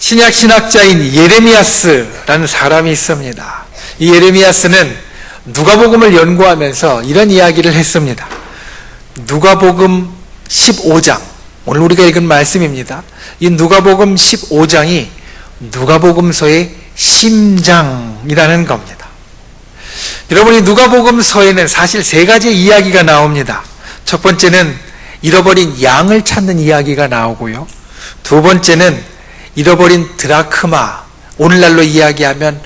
신약 신학자인 예레미야스라는 사람이 있습니다. 이 예레미야스는 누가복음을 연구하면서 이런 이야기를 했습니다. 누가복음 15장, 오늘 우리가 읽은 말씀입니다. 이 누가복음 15장이 누가복음서의 심장이라는 겁니다. 여러분이 누가복음서에는 사실 세 가지 이야기가 나옵니다. 첫 번째는 잃어버린 양을 찾는 이야기가 나오고요. 두 번째는 잃어버린 드라크마, 오늘날로 이야기하면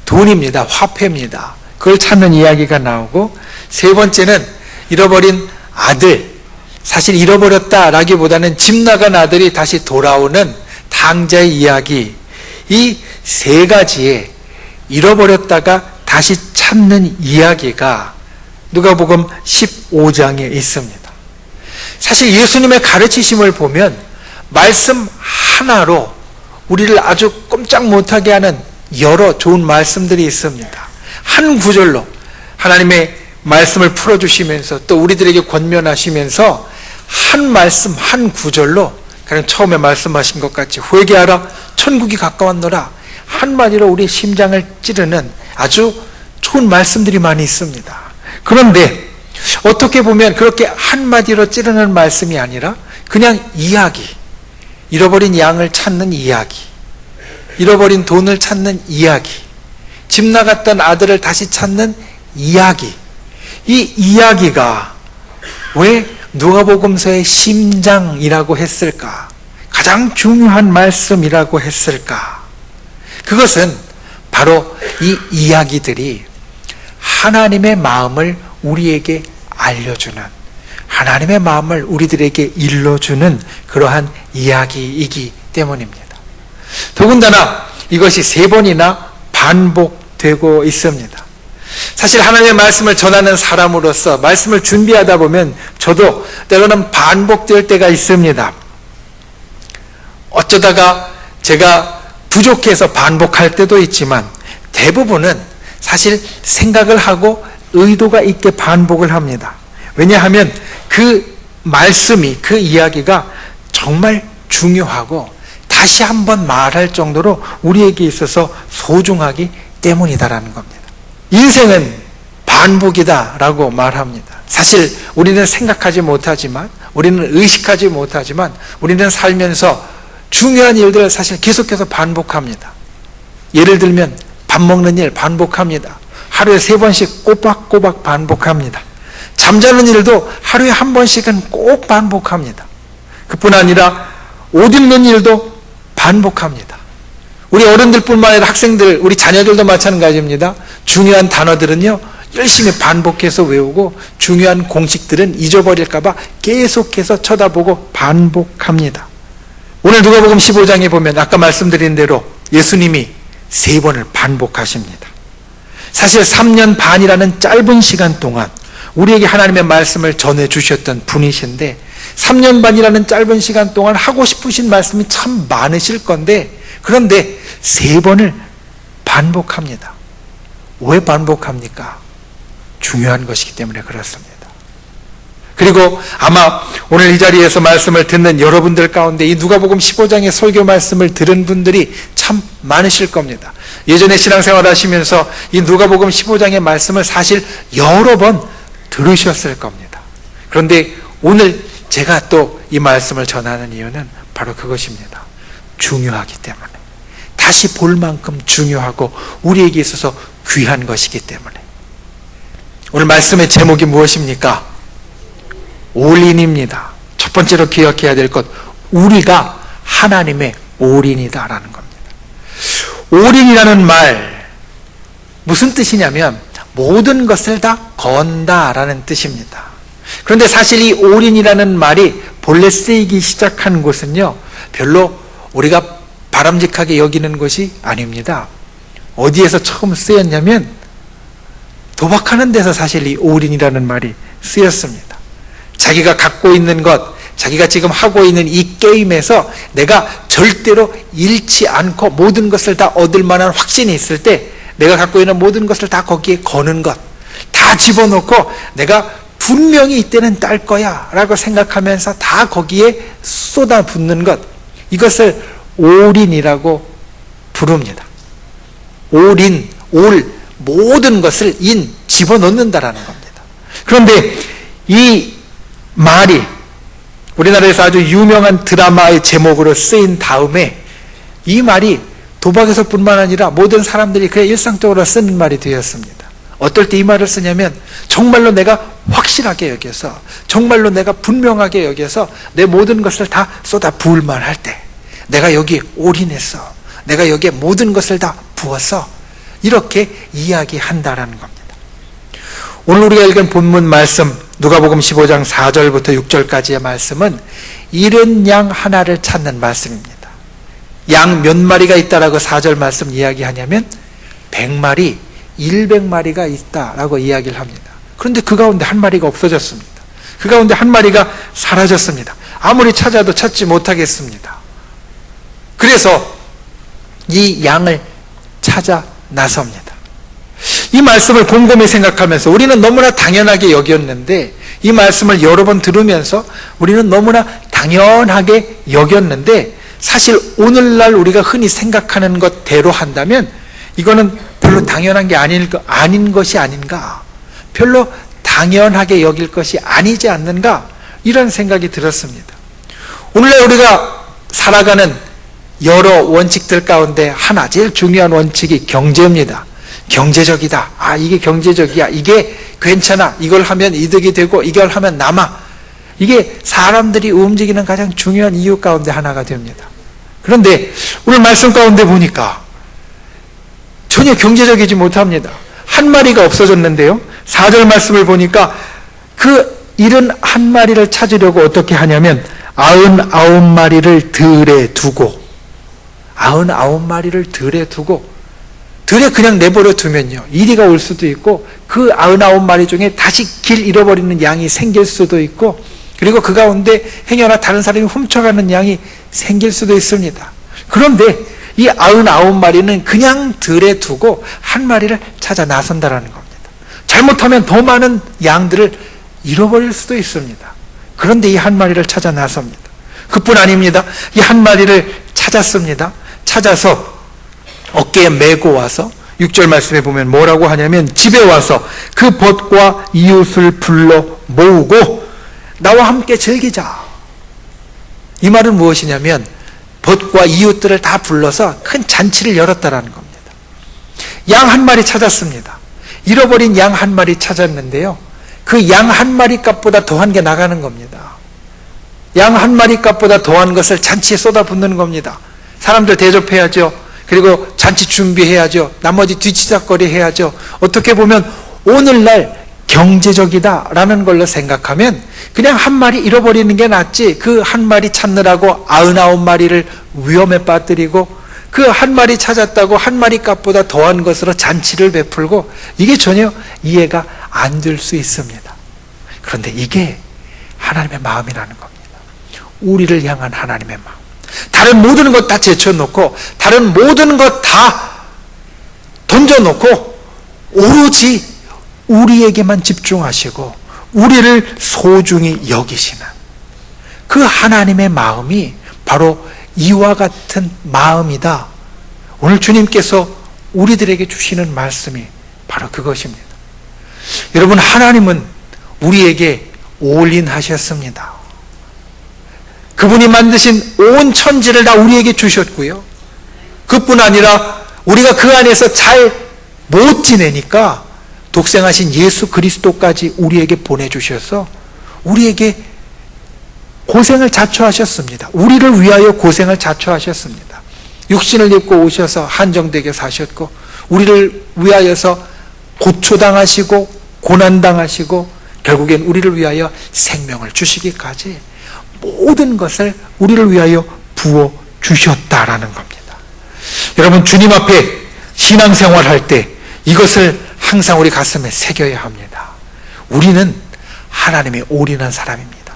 돈입니다. 화폐입니다. 그걸 찾는 이야기가 나오고, 세 번째는 잃어버린 아들, 사실 잃어버렸다라기보다는 집 나간 아들이 다시 돌아오는 탕자의 이야기, 이 세 가지의 잃어버렸다가 다시 찾는 이야기가 누가복음 15장에 있습니다. 사실 예수님의 가르치심을 보면 말씀 하나로 우리를 아주 꼼짝 못하게 하는 여러 좋은 말씀들이 있습니다. 한 구절로 하나님의 말씀을 풀어주시면서 또 우리들에게 권면하시면서 한 말씀 한 구절로 그냥 처음에 말씀하신 것 같이 회개하라 천국이 가까웠노라 한마디로 우리의 심장을 찌르는 아주 좋은 말씀들이 많이 있습니다. 그런데 어떻게 보면 그렇게 한마디로 찌르는 말씀이 아니라 그냥 이야기, 잃어버린 양을 찾는 이야기, 잃어버린 돈을 찾는 이야기, 집 나갔던 아들을 다시 찾는 이야기, 이 이야기가 왜 누가복음서의 심장이라고 했을까? 가장 중요한 말씀이라고 했을까? 그것은 바로 이 이야기들이 하나님의 마음을 우리에게 알려주는, 하나님의 마음을 우리들에게 일러주는 그러한 이야기이기 때문입니다. 더군다나 이것이 3번이나 반복되고 있습니다. 사실 하나님의 말씀을 전하는 사람으로서 말씀을 준비하다 보면 저도 때로는 반복될 때가 있습니다. 어쩌다가 제가 부족해서 반복할 때도 있지만 대부분은 사실 생각을 하고 의도가 있게 반복을 합니다. 왜냐하면 그 말씀이, 그 이야기가 정말 중요하고 다시 한번 말할 정도로 우리에게 있어서 소중하기 때문이다라는 겁니다. 인생은 반복이다라고 말합니다. 사실 우리는 생각하지 못하지만, 우리는 의식하지 못하지만 우리는 살면서 중요한 일들을 사실 계속해서 반복합니다. 예를 들면 밥 먹는 일 반복합니다. 하루에 3번씩 꼬박꼬박 반복합니다. 잠자는 일도 하루에 1번씩은 꼭 반복합니다. 그뿐 아니라 옷 입는 일도 반복합니다. 우리 어른들뿐만 아니라 학생들, 우리 자녀들도 마찬가지입니다. 중요한 단어들은요 열심히 반복해서 외우고 중요한 공식들은 잊어버릴까 봐 계속해서 쳐다보고 반복합니다. 오늘 누가복음 15장에 보면 아까 말씀드린 대로 예수님이 3번을 반복하십니다. 사실 3년 반이라는 짧은 시간 동안 우리에게 하나님의 말씀을 전해주셨던 분이신데 3년 반이라는 짧은 시간 동안 하고 싶으신 말씀이 참 많으실 건데 그런데 3번을 반복합니다. 왜 반복합니까? 중요한 것이기 때문에 그렇습니다. 그리고 아마 오늘 이 자리에서 말씀을 듣는 여러분들 가운데 이 누가복음 15장의 설교 말씀을 들은 분들이 참 많으실 겁니다. 예전에 신앙생활 하시면서 이 누가복음 15장의 말씀을 사실 여러 번 들으셨을 겁니다. 그런데 오늘 제가 또 이 말씀을 전하는 이유는 바로 그것입니다. 중요하기 때문에. 다시 볼 만큼 중요하고 우리에게 있어서 귀한 것이기 때문에. 오늘 말씀의 제목이 무엇입니까? 올인입니다. 첫 번째로 기억해야 될 것, 우리가 하나님의 올인이다라는 겁니다. 올인이라는 말 무슨 뜻이냐면 모든 것을 다 건다라는 뜻입니다. 그런데 사실 이 올인이라는 말이 본래 쓰이기 시작한 곳은요 별로 우리가 바람직하게 여기는 것이 아닙니다. 어디에서 처음 쓰였냐면 도박하는 데서 사실 이 올인이라는 말이 쓰였습니다. 자기가 갖고 있는 것, 자기가 지금 하고 있는 이 게임에서 내가 절대로 잃지 않고 모든 것을 다 얻을 만한 확신이 있을 때 내가 갖고 있는 모든 것을 다 거기에 거는 것, 다 집어넣고 내가 분명히 이때는 딸 거야 라고 생각하면서 다 거기에 쏟아붓는 것, 이것을 올인이라고 부릅니다. 올인, 모든 것을 집어넣는다라는 겁니다. 그런데 이 말이 우리나라에서 아주 유명한 드라마의 제목으로 쓰인 다음에 이 말이 도박에서뿐만 아니라 모든 사람들이 그냥 일상적으로 쓰는 말이 되었습니다. 어떨 때 이 말을 쓰냐면 정말로 내가 확실하게 여겨서, 정말로 내가 분명하게 여겨서 내 모든 것을 다 쏟아 부을 만할 때, 내가 여기에 올인했어, 내가 여기에 모든 것을 다 부어서, 이렇게 이야기한다라는 겁니다. 오늘 우리가 읽은 본문 말씀 누가복음 15장 4절부터 6절까지의 말씀은 잃은 양 하나를 찾는 말씀입니다. 양 몇 마리가 있다라고 4절 말씀 이야기하냐면 100마리, 100마리가 있다라고 이야기를 합니다. 그런데 그 가운데 한 마리가 없어졌습니다. 그 가운데 한 마리가 사라졌습니다. 아무리 찾아도 찾지 못하겠습니다. 그래서 이 양을 찾아 나섭니다. 이 말씀을 곰곰이 생각하면서 우리는 너무나 당연하게 여겼는데, 이 말씀을 여러 번 들으면서 우리는 너무나 당연하게 여겼는데, 사실 오늘날 우리가 흔히 생각하는 것대로 한다면 이거는 별로 당연한 게 아닌 것이 아닌가, 별로 당연하게 여길 것이 아니지 않는가, 이런 생각이 들었습니다. 오늘날 우리가 살아가는 여러 원칙들 가운데 하나, 제일 중요한 원칙이 경제입니다. 경제적이다. 이게 경제적이야. 이게 괜찮아. 이걸 하면 이득이 되고 이걸 하면 남아. 이게 사람들이 움직이는 가장 중요한 이유 가운데 하나가 됩니다. 그런데 오늘 말씀 가운데 보니까 전혀 경제적이지 못합니다. 한 마리가 없어졌는데요, 4절 말씀을 보니까 그 71마리를 찾으려고 어떻게 하냐면 99마리를 들에 두고, 99마리를 들에 두고, 들에 그냥 내버려 두면요, 이리가 올 수도 있고 그 99마리 중에 다시 길 잃어버리는 양이 생길 수도 있고, 그리고 그 가운데 행여나 다른 사람이 훔쳐가는 양이 생길 수도 있습니다. 그런데 이 99마리는 그냥 들에 두고 한 마리를 찾아 나선다라는 겁니다. 잘못하면 더 많은 양들을 잃어버릴 수도 있습니다. 그런데 이 한 마리를 찾아 나섭니다. 그뿐 아닙니다. 이 한 마리를 찾았습니다. 찾아서 어깨에 메고 와서 6절 말씀에 보면 뭐라고 하냐면, 집에 와서 그 벗과 이웃을 불러 모으고 나와 함께 즐기자. 이 말은 무엇이냐면 벗과 이웃들을 다 불러서 큰 잔치를 열었다라는 겁니다. 양 한 마리 찾았습니다. 잃어버린 양 한 마리 찾았는데요, 그 양 한 마리 값보다 더한 게 나가는 겁니다. 양 한 마리 값보다 더한 것을 잔치에 쏟아붓는 겁니다. 사람들 대접해야죠. 그리고 잔치 준비해야죠. 나머지 뒤치다거리 해야죠. 어떻게 보면 오늘날 경제적이다라는 걸로 생각하면 그냥 한 마리 잃어버리는 게 낫지, 그 한 마리 찾느라고 99마리를 위험에 빠뜨리고 그 한 마리 찾았다고 한 마리 값보다 더한 것으로 잔치를 베풀고, 이게 전혀 이해가 안 될 수 있습니다. 그런데 이게 하나님의 마음이라는 겁니다. 우리를 향한 하나님의 마음. 다른 모든 것 다 제쳐놓고, 다른 모든 것 다 던져놓고 오로지 우리에게만 집중하시고 우리를 소중히 여기시는 그 하나님의 마음이 바로 이와 같은 마음이다. 오늘 주님께서 우리들에게 주시는 말씀이 바로 그것입니다. 여러분, 하나님은 우리에게 올인하셨습니다. 그분이 만드신 온 천지를 다 우리에게 주셨고요, 그뿐 아니라 우리가 그 안에서 잘 못 지내니까 독생하신 예수 그리스도까지 우리에게 보내주셔서 우리에게 고생을 자초하셨습니다. 우리를 위하여 고생을 자초하셨습니다. 육신을 입고 오셔서 한정되게 사셨고, 우리를 위하여서 고초당하시고 고난당하시고 결국엔 우리를 위하여 생명을 주시기까지 모든 것을 우리를 위하여 부어주셨다라는 겁니다. 여러분, 주님 앞에 신앙생활할 때 이것을 항상 우리 가슴에 새겨야 합니다. 우리는 하나님의 올인한 사람입니다.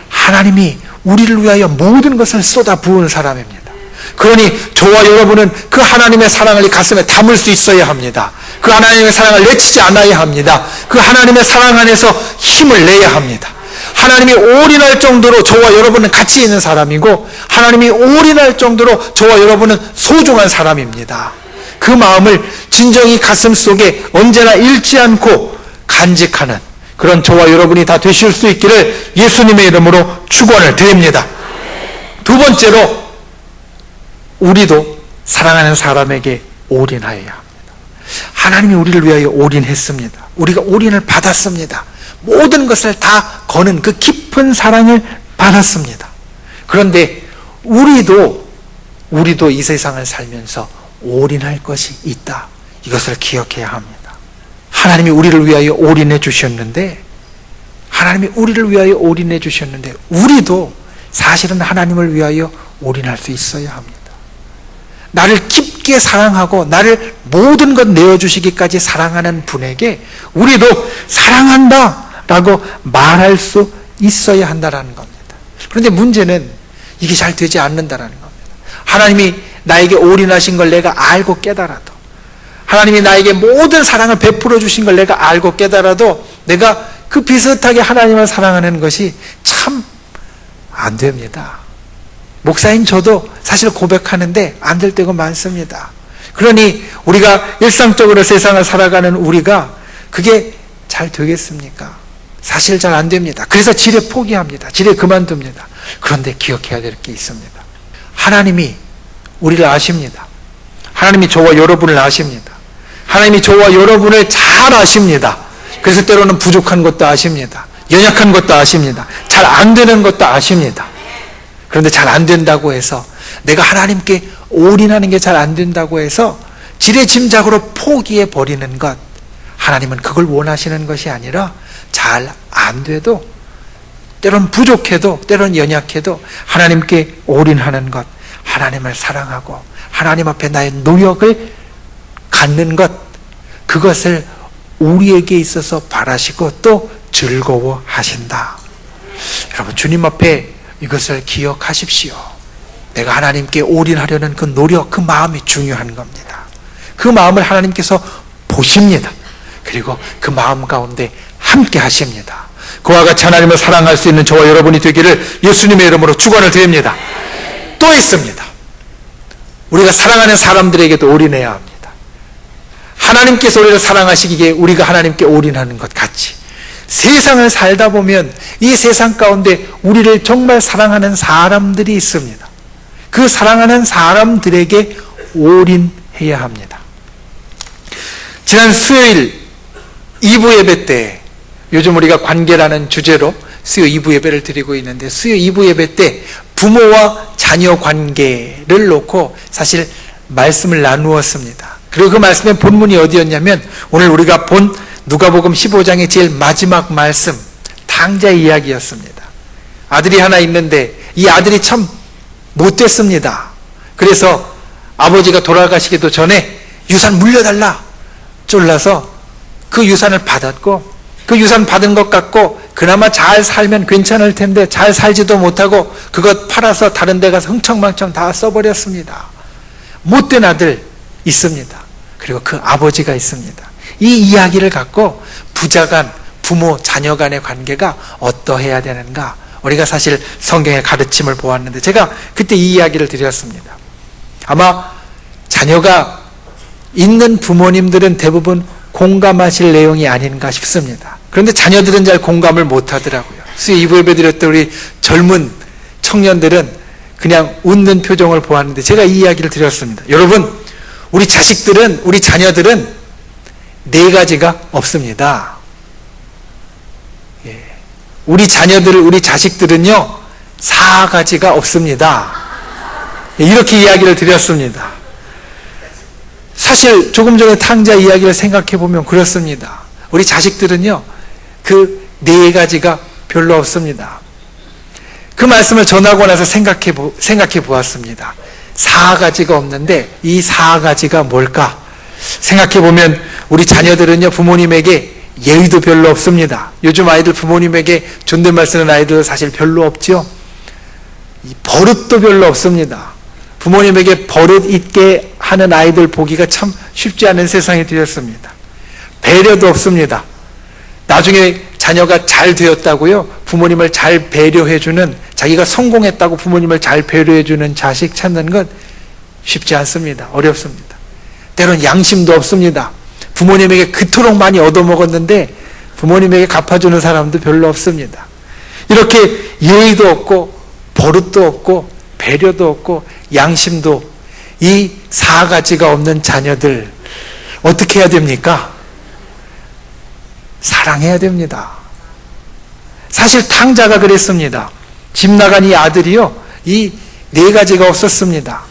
하나님이 우리를 위하여 모든 것을 쏟아 부은 사람입니다. 그러니 저와 여러분은 그 하나님의 사랑을 이 가슴에 담을 수 있어야 합니다. 그 하나님의 사랑을 내치지 않아야 합니다. 그 하나님의 사랑 안에서 힘을 내야 합니다. 하나님이 올인할 정도로 저와 여러분은 가치 있는 사람이고 하나님이 올인할 정도로 저와 여러분은 소중한 사람입니다. 그 마음을 진정히 가슴 속에 언제나 잃지 않고 간직하는 그런 저와 여러분이 다 되실 수 있기를 예수님의 이름으로 축원을 드립니다. 두 번째로 우리도 사랑하는 사람에게 올인하여야 합니다. 하나님이 우리를 위하여 올인했습니다. 우리가 올인을 받았습니다. 모든 것을 다 거는 그 깊은 사랑을 받았습니다. 그런데 우리도 이 세상을 살면서 올인할 것이 있다. 이것을 기억해야 합니다. 하나님이 우리를 위하여 올인해 주셨는데 우리도 사실은 하나님을 위하여 올인할 수 있어야 합니다. 나를 깊게 사랑하고 나를 모든 것 내어주시기까지 사랑하는 분에게 우리도 사랑한다 라고 말할 수 있어야 한다는 겁니다. 그런데 문제는 이게 잘 되지 않는다는 겁니다. 하나님이 나에게 올인하신 걸 내가 알고 깨달아도, 하나님이 나에게 모든 사랑을 베풀어 주신 걸 내가 알고 깨달아도 내가 그 비슷하게 하나님을 사랑하는 것이 참 안 됩니다. 목사인 저도 사실 고백하는데 안 될 때가 많습니다. 그러니 우리가 일상적으로 세상을 살아가는 우리가 그게 잘 되겠습니까? 사실 잘 안 됩니다. 그래서 지레 포기합니다. 지레 그만둡니다. 그런데 기억해야 될 게 있습니다. 하나님이 우리를 아십니다. 하나님이 저와 여러분을 아십니다. 하나님이 저와 여러분을 잘 아십니다. 그래서 때로는 부족한 것도 아십니다. 연약한 것도 아십니다. 잘 안 되는 것도 아십니다. 그런데 잘 안 된다고 해서 내가 하나님께 올인하는 게 잘 안 된다고 해서 지레짐작으로 포기해 버리는 것, 하나님은 그걸 원하시는 것이 아니라 잘 안 돼도 때론 부족해도 때론 연약해도 하나님께 올인하는 것, 하나님을 사랑하고 하나님 앞에 나의 노력을 갖는 것, 그것을 우리에게 있어서 바라시고 또 즐거워하신다. 여러분, 주님 앞에 이것을 기억하십시오. 내가 하나님께 올인하려는 그 노력, 그 마음이 중요한 겁니다. 그 마음을 하나님께서 보십니다. 그리고 그 마음 가운데 함께 하십니다. 그와 같이 하나님을 사랑할 수 있는 저와 여러분이 되기를 예수님의 이름으로 축원을 드립니다. 또 있습니다. 우리가 사랑하는 사람들에게도 올인해야 합니다. 하나님께서 우리를 사랑하시기에 우리가 하나님께 올인하는 것 같이 세상을 살다 보면 이 세상 가운데 우리를 정말 사랑하는 사람들이 있습니다. 그 사랑하는 사람들에게 올인해야 합니다. 지난 수요일 2부 예배 때, 요즘 우리가 관계라는 주제로 수요 2부 예배를 드리고 있는데, 수요 2부 예배 때 부모와 자녀 관계를 놓고 사실 말씀을 나누었습니다. 그리고 그 말씀의 본문이 어디였냐면 오늘 우리가 본 누가복음 15장의 제일 마지막 말씀, 탕자 이야기였습니다. 아들이 하나 있는데 이 아들이 참 못됐습니다. 그래서 아버지가 돌아가시기도 전에 유산 물려달라 쫄라서 그 유산을 받았고, 그 유산 받은 것 갖고 그나마 잘 살면 괜찮을 텐데 잘 살지도 못하고 그것 팔아서 다른 데 가서 흥청망청 다 써버렸습니다. 못된 아들 있습니다. 그리고 그 아버지가 있습니다. 이 이야기를 갖고 부자 간, 부모, 자녀 간의 관계가 어떠해야 되는가, 우리가 사실 성경의 가르침을 보았는데 제가 그때 이 이야기를 드렸습니다. 아마 자녀가 있는 부모님들은 대부분 공감하실 내용이 아닌가 싶습니다. 그런데 자녀들은 잘 공감을 못하더라고요. 수요 2부 예배 드렸던 우리 젊은 청년들은 그냥 웃는 표정을 보았는데 제가 이 이야기를 드렸습니다. 여러분, 우리 자식들은, 우리 자녀들은 네 가지가 없습니다. 우리 자녀들, 우리 자식들은요 4가지가 없습니다. 이렇게 이야기를 드렸습니다. 사실 조금 전에 탕자 이야기를 생각해 보면 그렇습니다. 우리 자식들은요 그 4가지가 별로 없습니다. 그 말씀을 전하고 나서 생각해 보았습니다. 4가지가 없는데 이 4가지가 뭘까? 생각해 보면 우리 자녀들은요 부모님에게 예의도 별로 없습니다. 요즘 아이들 부모님에게 존댓말 쓰는 아이들 사실 별로 없죠. 버릇도 별로 없습니다. 부모님에게 버릇 있게 하는 아이들 보기가 참 쉽지 않은 세상이 되었습니다. 배려도 없습니다. 나중에 자녀가 잘 되었다고요, 부모님을 잘 배려해주는, 자기가 성공했다고 부모님을 잘 배려해주는 자식 찾는 건 쉽지 않습니다. 어렵습니다. 때론 양심도 없습니다. 부모님에게 그토록 많이 얻어먹었는데 부모님에게 갚아주는 사람도 별로 없습니다. 이렇게 예의도 없고 버릇도 없고 배려도 없고 양심도, 이 4가지가 없는 자녀들 어떻게 해야 됩니까? 사랑해야 됩니다. 사실 탕자가 그랬습니다. 집 나간 이 아들이요, 이 4가지가 없었습니다.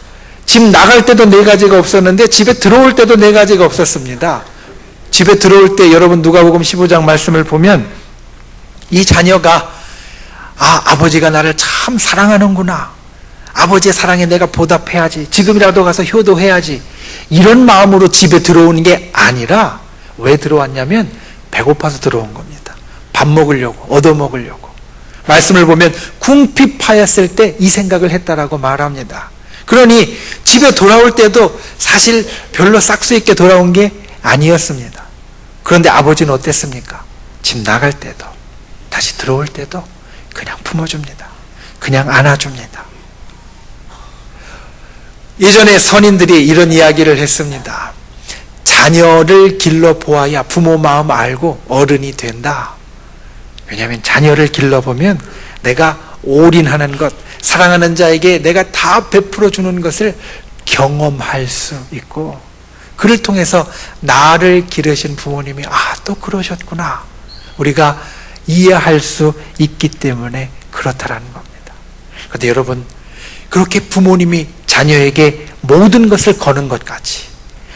집 나갈 때도 4가지가 없었는데 집에 들어올 때도 4가지가 없었습니다. 집에 들어올 때 여러분 누가복음 15장 말씀을 보면 이 자녀가 아버지가 나를 참 사랑하는구나, 아버지의 사랑에 내가 보답해야지, 지금이라도 가서 효도해야지, 이런 마음으로 집에 들어오는 게 아니라 왜 들어왔냐면 배고파서 들어온 겁니다. 밥 먹으려고, 얻어먹으려고. 말씀을 보면 궁핍하였을 때 이 생각을 했다라고 말합니다. 그러니 집에 돌아올 때도 사실 별로 싹수 있게 돌아온 게 아니었습니다. 그런데 아버지는 어땠습니까? 집 나갈 때도 다시 들어올 때도 그냥 품어줍니다. 그냥 안아줍니다. 예전에 선인들이 이런 이야기를 했습니다. 자녀를 길러보아야 부모 마음 알고 어른이 된다. 왜냐하면 자녀를 길러보면 내가 올인하는 것, 사랑하는 자에게 내가 다 베풀어 주는 것을 경험할 수 있고, 그를 통해서 나를 기르신 부모님이 또 그러셨구나, 우리가 이해할 수 있기 때문에 그렇다라는 겁니다. 그런데 여러분, 그렇게 부모님이 자녀에게 모든 것을 거는 것 같이,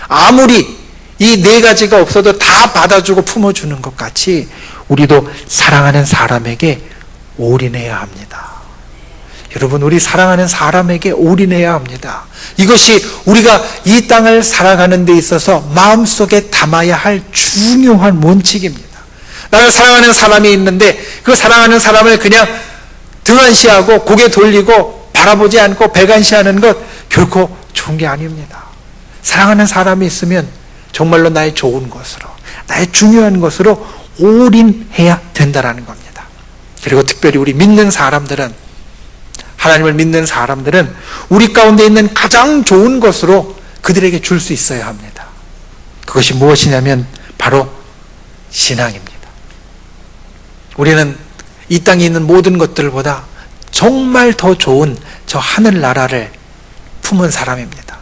아무리 이 4가지가 없어도 다 받아주고 품어주는 것 같이 우리도 사랑하는 사람에게 올인해야 합니다. 여러분, 우리 사랑하는 사람에게 올인해야 합니다. 이것이 우리가 이 땅을 살아가는 데 있어서 마음속에 담아야 할 중요한 원칙입니다. 나를 사랑하는 사람이 있는데 그 사랑하는 사람을 그냥 등한시하고 고개 돌리고 바라보지 않고 배관시하는 것 결코 좋은 게 아닙니다. 사랑하는 사람이 있으면 정말로 나의 좋은 것으로, 나의 중요한 것으로 올인해야 된다는 겁니다. 그리고 특별히 우리 믿는 사람들은, 하나님을 믿는 사람들은 우리 가운데 있는 가장 좋은 것으로 그들에게 줄 수 있어야 합니다. 그것이 무엇이냐면 바로 신앙입니다. 우리는 이 땅에 있는 모든 것들보다 정말 더 좋은 저 하늘나라를 품은 사람입니다.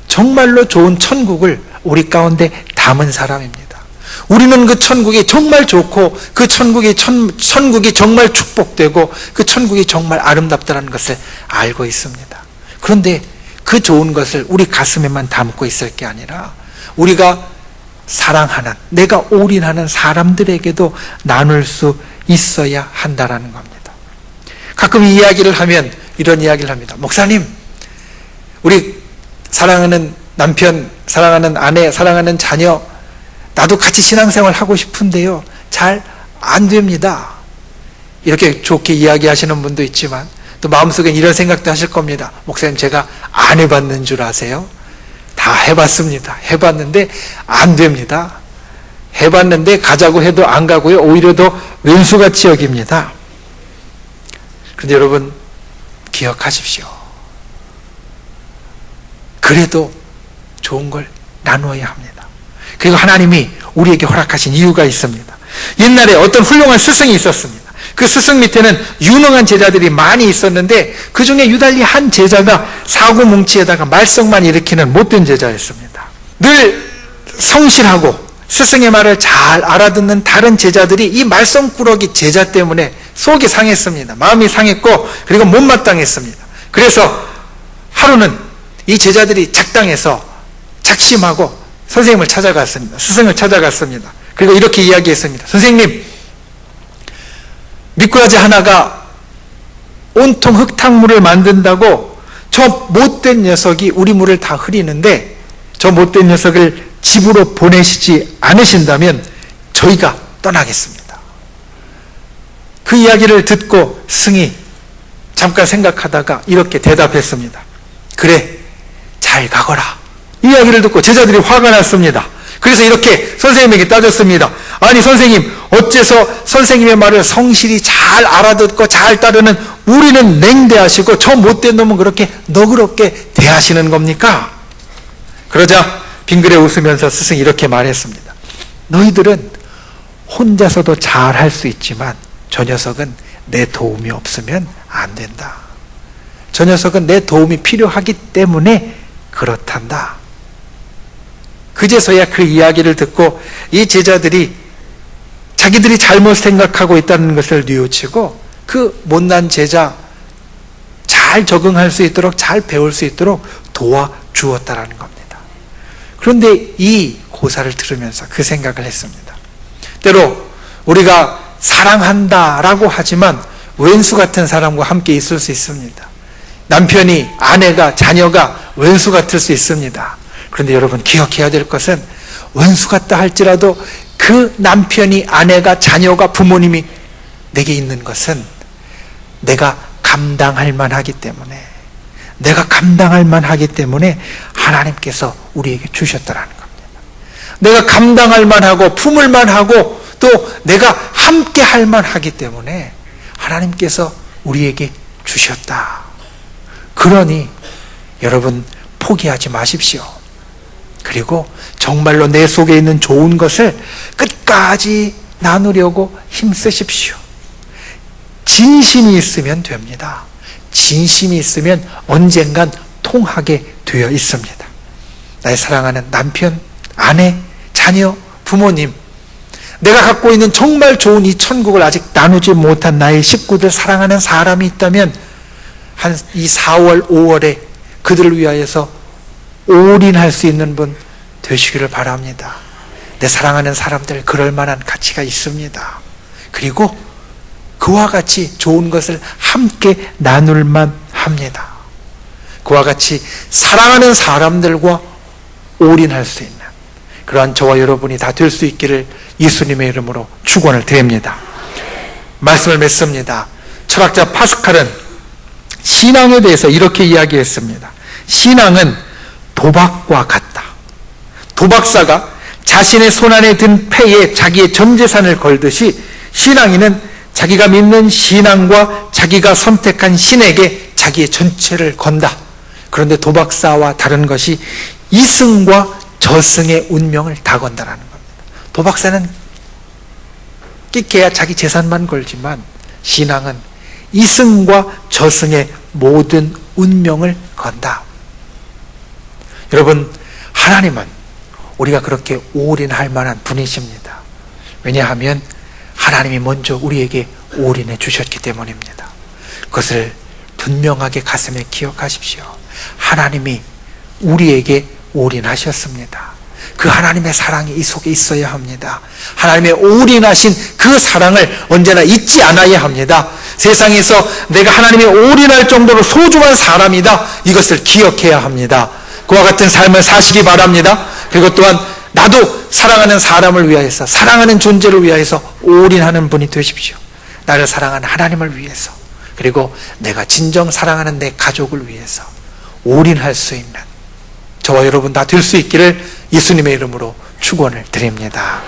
정말로 좋은 천국을 우리 가운데 담은 사람입니다. 우리는 그 천국이 정말 좋고 그 천국이 정말 축복되고 그 천국이 정말 아름답다는 것을 알고 있습니다. 그런데 그 좋은 것을 우리 가슴에만 담고 있을 게 아니라 우리가 사랑하는, 내가 올인하는 사람들에게도 나눌 수 있어야 한다는 겁니다. 가끔 이 이야기를 하면 이런 이야기를 합니다. 목사님, 우리 사랑하는 남편, 사랑하는 아내, 사랑하는 자녀, 나도 같이 신앙생활 하고 싶은데요, 잘 안 됩니다. 이렇게 좋게 이야기하시는 분도 있지만 또 마음속엔 이런 생각도 하실 겁니다. 목사님, 제가 안 해봤는 줄 아세요? 다 해봤습니다. 해봤는데 안 됩니다. 해봤는데 가자고 해도 안 가고요, 오히려 더 왼수같이 여깁니다. 그런데 여러분 기억하십시오. 그래도 좋은 걸 나누어야 합니다. 그리고 하나님이 우리에게 허락하신 이유가 있습니다. 옛날에 어떤 훌륭한 스승이 있었습니다. 그 스승 밑에는 유능한 제자들이 많이 있었는데 그 중에 유달리 한 제자가 사고뭉치에다가 말썽만 일으키는 못된 제자였습니다. 늘 성실하고 스승의 말을 잘 알아듣는 다른 제자들이 이 말썽꾸러기 제자 때문에 속이 상했습니다. 마음이 상했고 그리고 못마땅했습니다. 그래서 하루는 이 제자들이 작당해서 작심하고 선생님을 찾아갔습니다. 스승을 찾아갔습니다. 그리고 이렇게 이야기했습니다. 선생님, 미꾸라지 하나가 온통 흙탕물을 만든다고 저 못된 녀석이 우리 물을 다 흐리는데 저 못된 녀석을 집으로 보내시지 않으신다면 저희가 떠나겠습니다. 그 이야기를 듣고 스승이 잠깐 생각하다가 이렇게 대답했습니다. 그래, 잘 가거라. 이 이야기를 듣고 제자들이 화가 났습니다. 그래서 이렇게 선생님에게 따졌습니다. 아니 선생님, 어째서 선생님의 말을 성실히 잘 알아듣고 잘 따르는 우리는 냉대하시고 저 못된 놈은 그렇게 너그럽게 대하시는 겁니까? 그러자 빙그레 웃으면서 스승이 이렇게 말했습니다. 너희들은 혼자서도 잘 할 수 있지만 저 녀석은 내 도움이 없으면 안 된다. 저 녀석은 내 도움이 필요하기 때문에 그렇단다. 그제서야 그 이야기를 듣고 이 제자들이 자기들이 잘못 생각하고 있다는 것을 뉘우치고 그 못난 제자 잘 적응할 수 있도록, 잘 배울 수 있도록 도와주었다라는 겁니다. 그런데 이 고사를 들으면서 그 생각을 했습니다. 때로 우리가 사랑한다라고 하지만 왼수 같은 사람과 함께 있을 수 있습니다. 남편이, 아내가, 자녀가 왼수 같을 수 있습니다. 그런데 여러분 기억해야 될 것은 왼수 같다 할지라도 그 남편이, 아내가, 자녀가, 부모님이 내게 있는 것은 내가 감당할 만하기 때문에, 내가 감당할 만하기 때문에 하나님께서 우리에게 주셨다라는 겁니다. 내가 감당할 만하고 품을 만하고 또 내가 함께 할 만하기 때문에 하나님께서 우리에게 주셨다. 그러니 여러분 포기하지 마십시오. 그리고 정말로 내 속에 있는 좋은 것을 끝까지 나누려고 힘쓰십시오. 진심이 있으면 됩니다. 진심이 있으면 언젠간 통하게 되어 있습니다. 나의 사랑하는 남편, 아내, 자녀, 부모님, 내가 갖고 있는 정말 좋은 이 천국을 아직 나누지 못한 나의 식구들, 사랑하는 사람이 있다면 한 이 4월, 5월에 그들을 위하여서 올인할 수 있는 분 되시기를 바랍니다. 내 사랑하는 사람들 그럴 만한 가치가 있습니다. 그리고 그와 같이 좋은 것을 함께 나눌만 합니다. 그와 같이 사랑하는 사람들과 올인할 수 있는 그러한 저와 여러분이 다 될 수 있기를 예수님의 이름으로 축원을 드립니다. 말씀을 맺습니다. 철학자 파스칼은 신앙에 대해서 이렇게 이야기했습니다. 신앙은 도박과 같다. 도박사가 자신의 손안에 든 패에 자기의 전 재산을 걸듯이 신앙인은 자기가 믿는 신앙과 자기가 선택한 신에게 자기의 전체를 건다. 그런데 도박사와 다른 것이 이승과 저승의 운명을 다 건다라는 겁니다. 도박사는 끽해야 자기 재산만 걸지만 신앙은 이승과 저승의 모든 운명을 건다. 여러분, 하나님은 우리가 그렇게 올인할 만한 분이십니다. 왜냐하면 하나님이 먼저 우리에게 올인해 주셨기 때문입니다. 그것을 분명하게 가슴에 기억하십시오. 하나님이 우리에게 올인하셨습니다. 그 하나님의 사랑이 이 속에 있어야 합니다. 하나님의 올인하신 그 사랑을 언제나 잊지 않아야 합니다. 세상에서 내가 하나님의 올인할 정도로 소중한 사람이다, 이것을 기억해야 합니다. 그와 같은 삶을 사시기 바랍니다. 그리고 또한 나도 사랑하는 사람을 위하여서, 사랑하는 존재를 위하여서 올인하는 분이 되십시오. 나를 사랑하는 하나님을 위해서, 그리고 내가 진정 사랑하는 내 가족을 위해서 올인할 수 있는 저와 여러분 다 될 수 있기를 예수님의 이름으로 축원을 드립니다.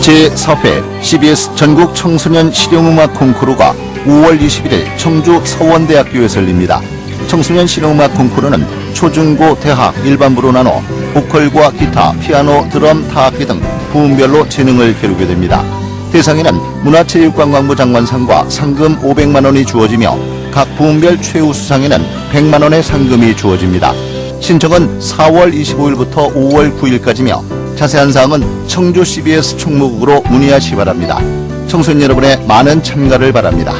제4회 CBS 전국 청소년 실용음악 콩쿠르가 5월 21일 청주 서원대학교에서 열립니다. 청소년 실용음악 콩쿠르는 초중고 대학 일반부로 나눠 보컬과 기타, 피아노, 드럼, 타악기 등 부문별로 재능을 겨루게 됩니다. 대상에는 문화체육관광부 장관상과 상금 500만 원이 주어지며 각 부문별 최우수상에는 100만 원의 상금이 주어집니다. 신청은 4월 25일부터 5월 9일까지며 자세한 사항은 청주 CBS 총무국으로 문의하시기 바랍니다. 청소년 여러분의 많은 참가를 바랍니다.